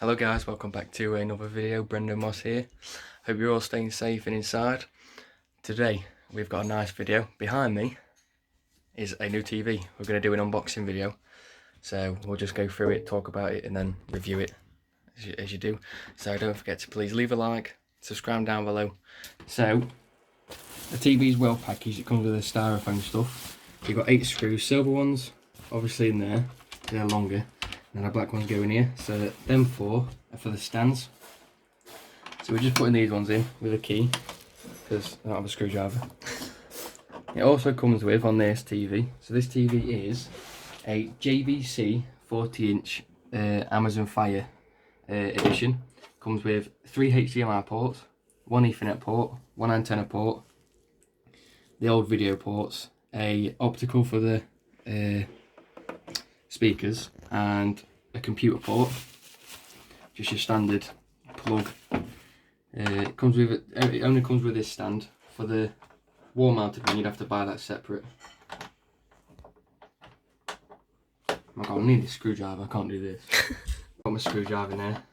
Hello guys, welcome back to another video. Brendan Moss here. Hope you're all staying safe and inside. Today we've got a nice video. Behind me is a new TV. We're going to do an unboxing video. So we'll just go through it, talk about it and then review it as you do. So don't forget to please leave a like, subscribe down below. So the TV is well packaged. It comes with the styrofoam stuff. You've got 8 screws, silver ones obviously in there, they're longer. And the black ones go in here, so them 4 are for the stands. So we're just putting these ones in with a key, because I don't have a screwdriver. It also comes with, on this TV, so this TV is a JVC 40-inch Amazon Fire edition. Comes with 3 HDMI ports, 1 Ethernet port, 1 antenna port, the old video ports, a optical for the speakers, and a computer port, just your standard plug. It only comes with this stand. For the wall mounted one you'd have to buy that separate. Oh my god, I need a screwdriver, I can't do this. Got my screwdriver in there.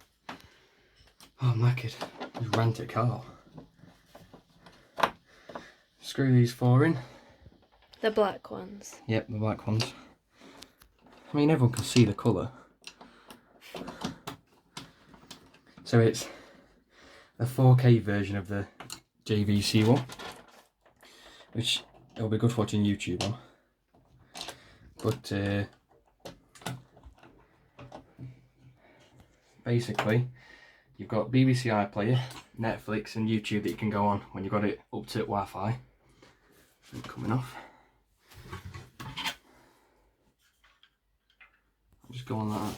Oh, I'm knackered. Just ran to a car. Screw these 4 in. The black ones. Yep, the black ones. I mean, everyone can see the colour. So it's a 4K version of the JVC one, which it'll be good for watching YouTube on. But basically, you've got BBC iPlayer, Netflix and YouTube that you can go on when you've got it up to Wi-Fi. Coming off. Just go on that.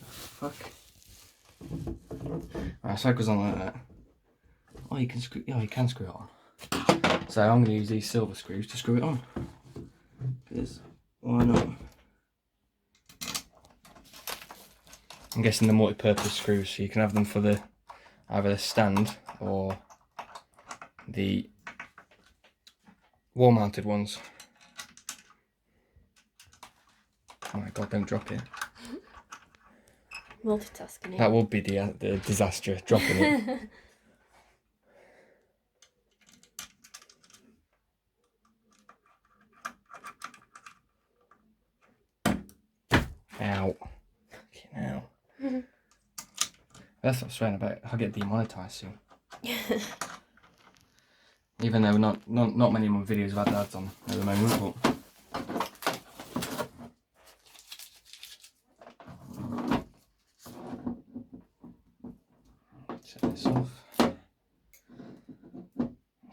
Fuck. Right, so it goes on like that. Oh, you can screw. Oh, you can screw it on. So I'm going to use these silver screws to screw it on. Because why not? I'm guessing they're multi-purpose screws, so you can have them for the either the stand or the wall mounted ones. Oh my god, don't drop it. Multitasking. That would be the disaster, dropping it. Ow. Ow. That's what I'm swearing about. I'll get demonetized soon. Even though not many more videos have had ads on at the moment, but set this off.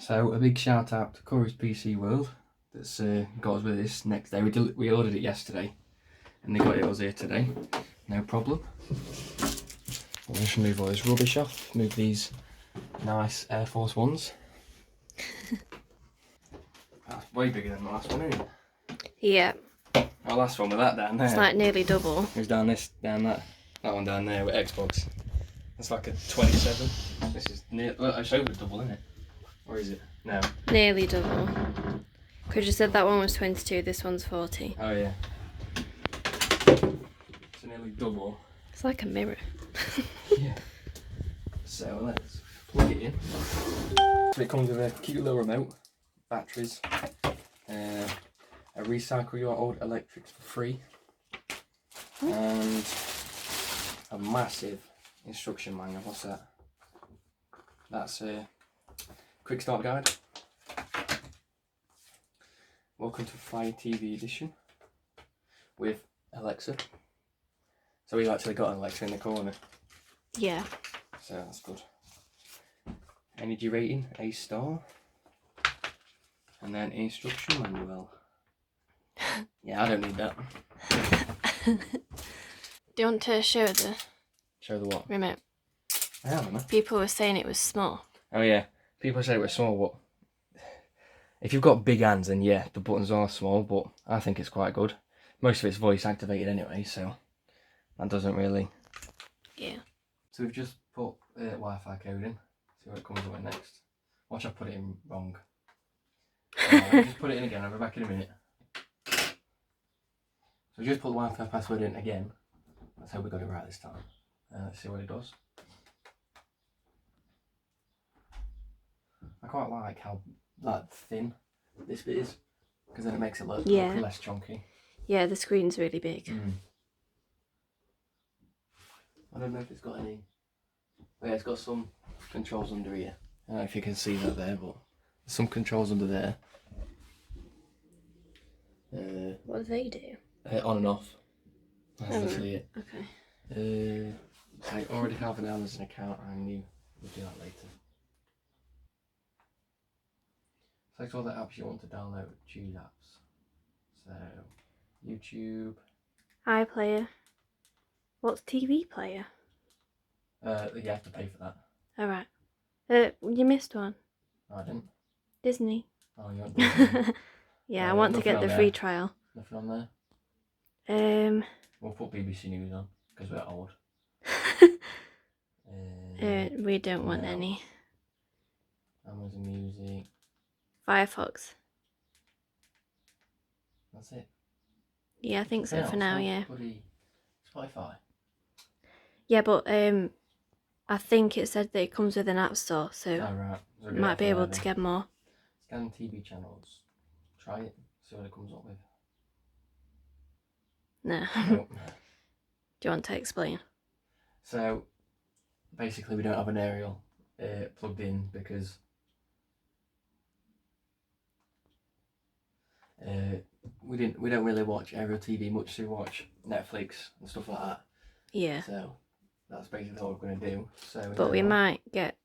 So a big shout out to Corey's PC World that's got us with this next day. We ordered it yesterday and they got it us here today. No problem. We'll just move all this rubbish off. Move these nice Air Force Ones. That's way bigger than the last one, isn't it? Yeah. Our last one with that down there. It's like nearly double. It was down that one down there with Xbox. That's like a 27. This is near. Well, it's over double, isn't it? Or is it? No. Nearly double. Because you said that one was 22, this one's 40. Oh yeah. It's nearly double. It's like a mirror. Yeah. So let's plug it in. So it comes with a cute little remote, batteries, a recycle your old electrics for free, and a massive instruction manual. What's that? That's a quick start guide. Welcome to Fire TV edition with Alexa. So we've actually got an Alexa in the corner. Yeah. So that's good. Energy rating, A star. And then instruction manual. Yeah, I don't need that. Do you want to show the what? remote? I don't know. People were saying it was small. Oh yeah, people say it was small, but if you've got big hands then yeah, the buttons are small, but I think it's quite good. Most of it's voice activated anyway, so that doesn't really... Yeah. So we've just put Wi-Fi code in, see what it comes up with next. Watch I put it in wrong. Just put it in again, I'll be back in a minute. So just put the Wi-Fi password in again. Let's hope we got it right this time. Let's see what it does. I quite like how thin this bit is, because then it makes it look less chunky. Yeah, the screen's really big. I don't know if it's got any. Oh yeah, it's got some controls under here. I don't know if you can see that there, but there's some controls under there. What do they do? On and off. That's literally it. Okay. I already have an Amazon account, and we'll do that later. Select all the apps you want to download. Choose apps. So, YouTube. iPlayer. What's TV player? You have to pay for that. Alright. You missed one. No, I didn't. Disney. Oh, you want Disney? Yeah, I want to get the free trial. Nothing on Um. We'll put BBC News on, because we're old. We don't want any. Amazon Music. Firefox. That's it. Yeah, I think so for now, yeah. Spotify. Yeah, but I think it said that it comes with an app store, so So might be able to get more. Scan TV channels. Try it. See what it comes up with. No. Nope. Do you want to explain? So, basically, we don't have an aerial plugged in because we don't really watch aerial TV much. So we watch Netflix and stuff like that. Yeah. So that's basically what we're going to do. So, but we might get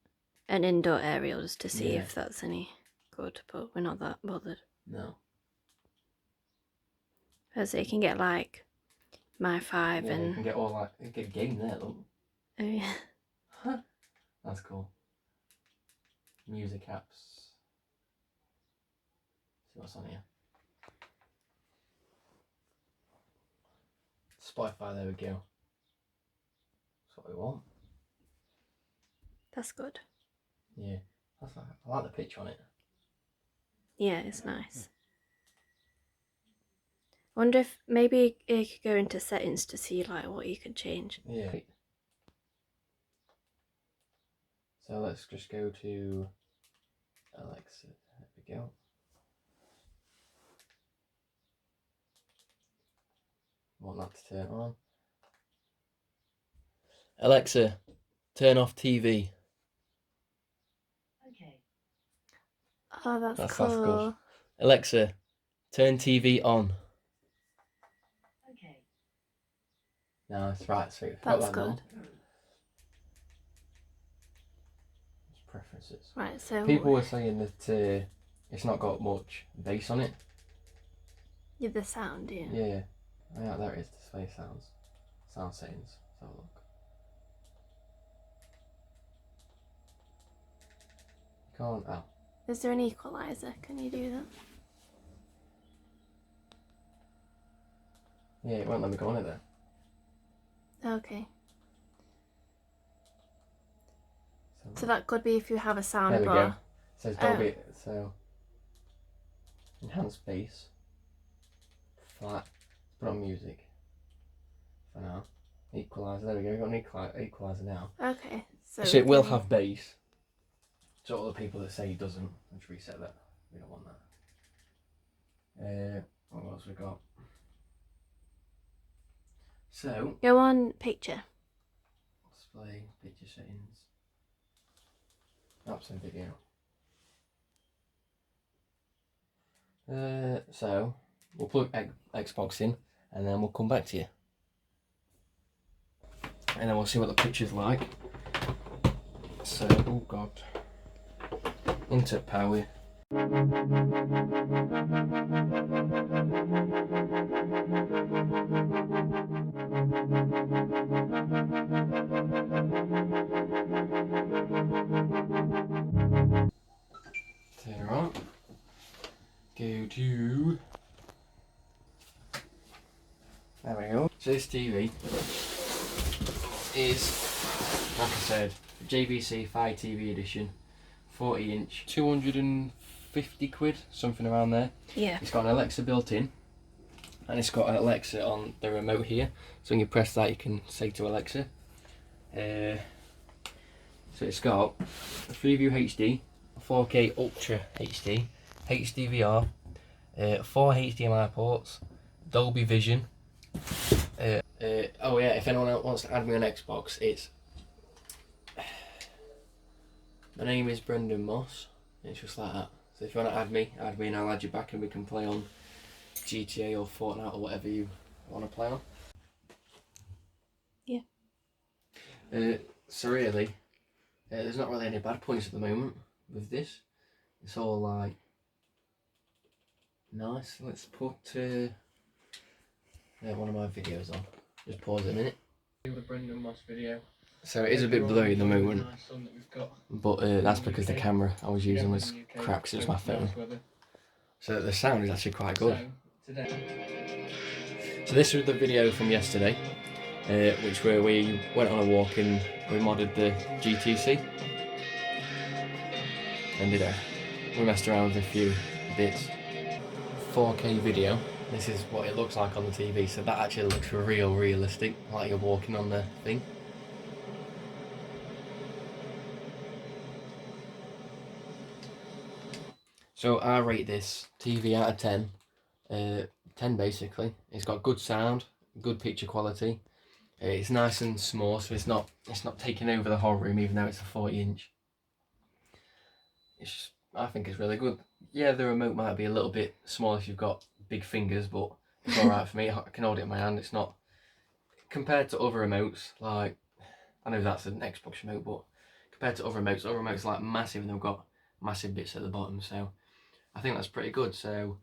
an indoor aerial just to see if that's any good. But we're not that bothered. No. So you can get like My 5 and you can get all you get a game there. Look. Oh yeah. That's cool. Music apps. See what's on here. Spotify, there we go. That's what we want. That's good. Yeah. I like the picture on it. Yeah, it's nice. I wonder if maybe you could go into settings to see like what you could change. Yeah. So let's just go to Alexa. There we go. Want that to turn on. Alexa, turn off TV. Okay. Oh, that's cool. That's good. Alexa, turn TV on. Okay. No, it's right. Sweet. That's good. Preferences. Right, so people were saying that it's not got much bass on it. Yeah, the sound, yeah. Yeah. Oh, yeah, there it is. Display sounds. Sound settings. Let's have a look. You can't. Oh. Is there an equalizer? Can you do that? Yeah, it won't let me go on it there. Okay. So that could be if you have a sound there we bar. go. It says Dolby. So enhanced bass. Flat. Put on music. For now. Equalizer. There we go. We've got an equalizer now. Okay. So it will have bass. So all the people that say it doesn't, let's reset that. We don't want that. What else we got? So go on picture. Display, picture settings. Apps and video. So we'll plug Xbox in and then we'll come back to you. And then we'll see what the picture's like. So, oh god. Insert power. Turn her on. Go to. There we go. So this TV is, like I said, JVC 5 TV edition, 40 inch, 240 50 quid, something around there. Yeah. It's got an Alexa built in, and it's got an Alexa on the remote here. So when you press that, you can say to Alexa. So it's got a Freeview HD, a 4K Ultra HD, HDVR, 4 HDMI ports, Dolby Vision. Oh yeah, if anyone else wants to add me on Xbox, it's... My name is Brendan Moss. It's just like that. So if you want to add me and I'll add you back and we can play on GTA or Fortnite or whatever you want to play on. Yeah. So really, there's not really any bad points at the moment with this. It's all like nice. Let's put one of my videos on. Just pause a minute. The Brendan Moss video. So it is a bit blurry at the moment, but that's because the camera I was using was crap because it was my phone. So the sound is actually quite good. So this was the video from yesterday, which where we went on a walk and we modded the GTC. And we messed around with a few bits. 4K video. This is what it looks like on the TV, so that actually looks realistic, like you're walking on the thing. So I rate this TV out of 10. 10 basically. It's got good sound, good picture quality. It's nice and small, so it's not taking over the whole room, even though it's a 40-inch. I think it's really good. Yeah, the remote might be a little bit small if you've got big fingers, but it's alright for me. I can hold it in my hand. It's not, compared to other remotes, like, I know that's an Xbox remote, but compared to other remotes are like massive and they've got massive bits at the bottom, so I think that's pretty good. So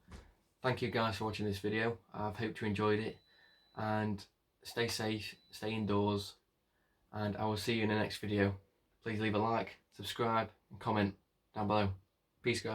thank you guys for watching this video. I hope you enjoyed it, and stay safe, stay indoors, and I will see you in the next video. Please leave a like, subscribe and comment down below. Peace guys.